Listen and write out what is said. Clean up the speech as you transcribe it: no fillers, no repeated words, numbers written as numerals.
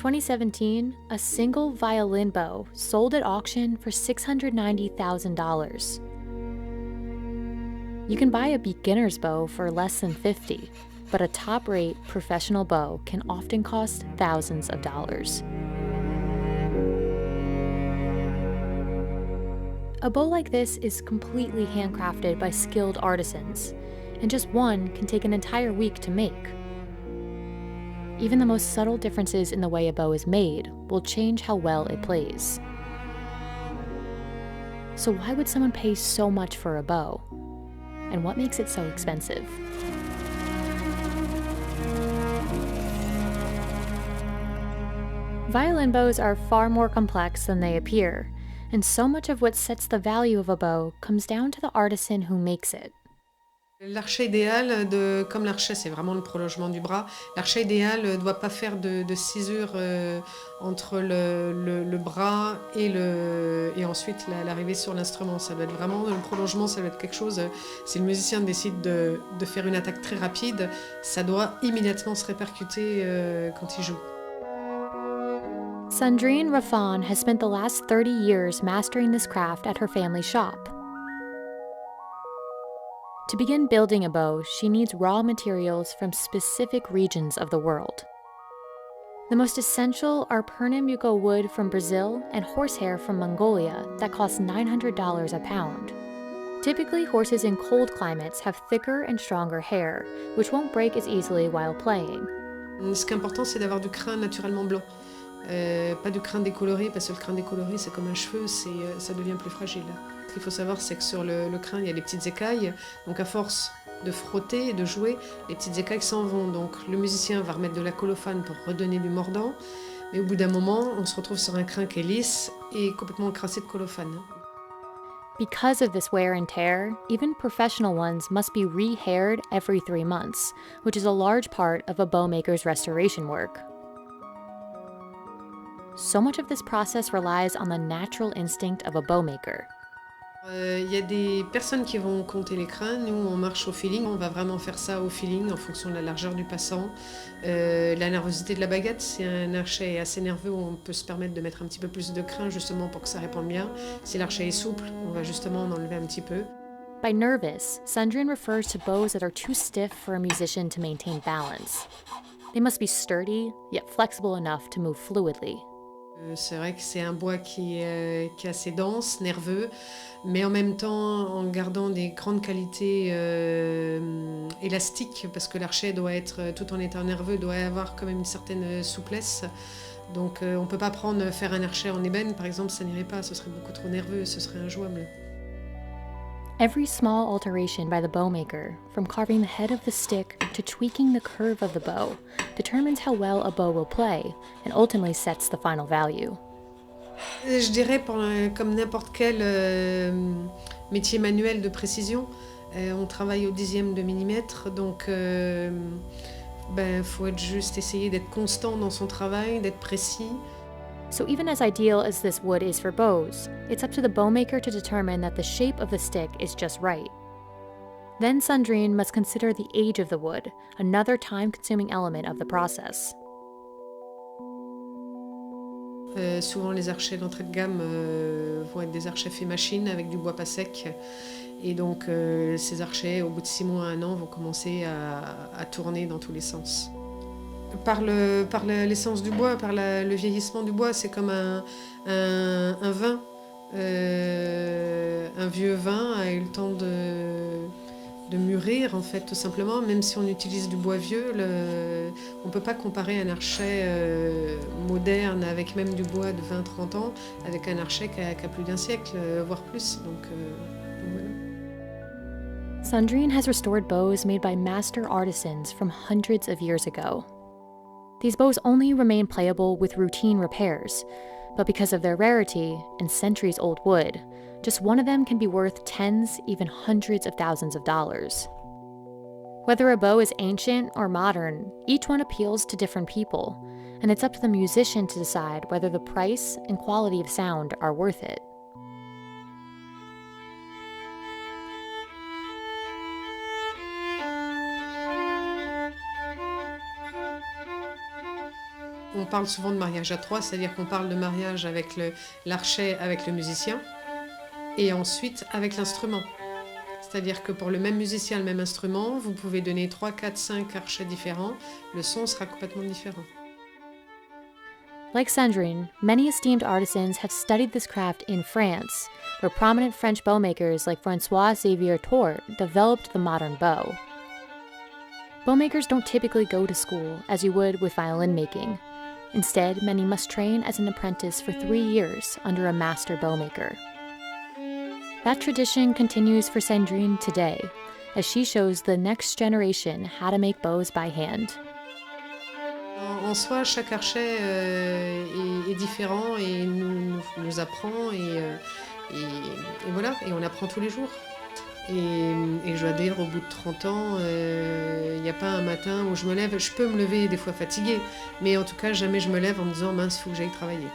2017, a single violin bow sold at auction for $690,000. You can buy a beginner's bow for less than $50, but a top-rate professional bow can often cost thousands of dollars. A bow like this is completely handcrafted by skilled artisans, and just one can take an entire week to make. Even the most subtle differences in the way a bow is made will change how well it plays. So why would someone pay so much for a bow? And what makes it so expensive? Violin bows are far more complex than they appear, and so much of what sets the value of a bow comes down to the artisan who makes it. L'archet idéal, comme l'archet c'est vraiment le prolongement du bras, l'archet idéal ne doit pas faire de césure entre le bras et ensuite l'arrivée sur l'instrument. Ça doit être vraiment le prolongement, ça doit être quelque chose. Si le musicien décide de faire une attaque très rapide, ça doit immédiatement se répercuter quand il joue. Sandrine Raffan has spent the last 30 years mastering this craft at her family shop. To begin building a bow, she needs raw materials from specific regions of the world. The most essential are Pernambuco wood from Brazil and horsehair from Mongolia that cost $900 a pound. Typically, horses in cold climates have thicker and stronger hair, which won't break as easily while playing. Ce qui est important, c'est d'avoir du crin naturellement blanc. Pas du crin décoloré, parce que le crin décoloré, c'est comme un cheveu, ça devient plus fragile. Ce qu'il faut savoir, c'est que sur le crin, il y a les petites écailles. Donc à force de frotter et de jouer, les petites écailles s'en vont. Donc le musicien va remettre de la colophane pour redonner du mordant. Mais au bout d'un moment, on se retrouve sur un crin qui est lisse et complètement encrassé de colophane. Because of this wear and tear, even professional ones must be re-haired every 3 months, which is a large part of a bowmaker's restoration work. So much of this process relies on the natural instinct of a bowmaker. Y a des personnes qui vont compter les crins. Nous, on marche au feeling. On va vraiment faire ça au feeling en fonction de la largeur du passant. La nervosité de la baguette, c'est un archet assez nerveux où on peut se permettre de mettre un petit peu plus de crin justement pour que ça réponde bien. Si l'archet est souple, on va justement en enlever un petit peu. By nervous, Sandrine refers to bows that are too stiff for a musician to maintain balance. They must be sturdy, yet flexible enough to move fluidly. C'est vrai que c'est un bois qui est assez dense, nerveux, mais en même temps en gardant des grandes qualités élastiques, parce que l'archet doit être, tout en étant nerveux, doit avoir quand même une certaine souplesse. Donc on ne peut pas faire un archet en ébène, par exemple, ça n'irait pas, ce serait beaucoup trop nerveux, ce serait injouable. Every small alteration by the bowmaker, from carving the head of the stick to tweaking the curve of the bow, determines how well a bow will play and ultimately sets the final value. Je dirais comme n'importe quel métier manuel de précision, on travaille au dixième de millimètre, donc faut être juste essayer d'être constant dans son travail, d'être précis. So even as ideal as this wood is for bows, it's up to the bowmaker to determine that the shape of the stick is just right. Then Sandrine must consider the age of the wood, another time-consuming element of the process. Souvent les archets d'entrée de gamme vont être des archets faits machine avec du bois pas sec. Et donc ces archets, au bout de 6 mois à 1 an, vont commencer à tourner dans tous les sens. Par l'essence du bois, par le vieillissement du bois, c'est comme un vin. Un vieux vin a eu le temps de mûrir, en fait, tout simplement. Même si on utilise du bois vieux, on ne peut pas comparer un archet moderne avec même du bois de 20-30 ans avec un archet qui a plus d'un siècle, voire plus. Donc voilà. Sandrine has restored bows made by master artisans from hundreds of years ago. These bows only remain playable with routine repairs, but because of their rarity and centuries-old wood, just one of them can be worth tens, even hundreds of thousands of dollars. Whether a bow is ancient or modern, each one appeals to different people, and it's up to the musician to decide whether the price and quality of sound are worth it. On parle souvent de mariage à trois, c'est-à-dire qu'on parle de mariage avec l'archet, avec le musicien, et ensuite avec l'instrument. C'est-à-dire que pour le même musicien, le même instrument, vous pouvez donner 3, 4, 5 archets différents, le son sera complètement différent. Like Sandrine, many esteemed artisans have studied this craft in France, where prominent French bowmakers like François-Xavier Tourt developed the modern bow. Bowmakers don't typically go to school as you would with violin making. Instead, many must train as an apprentice for 3 years under a master bowmaker. That tradition continues for Sandrine today, as she shows the next generation how to make bows by hand. En soi, chaque archet est différent et nous apprend et voilà, et on apprend tous les jours. Et je dois dire, au bout de 30 ans, il n'y a pas un matin où je me lève, je peux me lever des fois fatiguée, mais en tout cas jamais je me lève en me disant mince, il faut que j'aille travailler.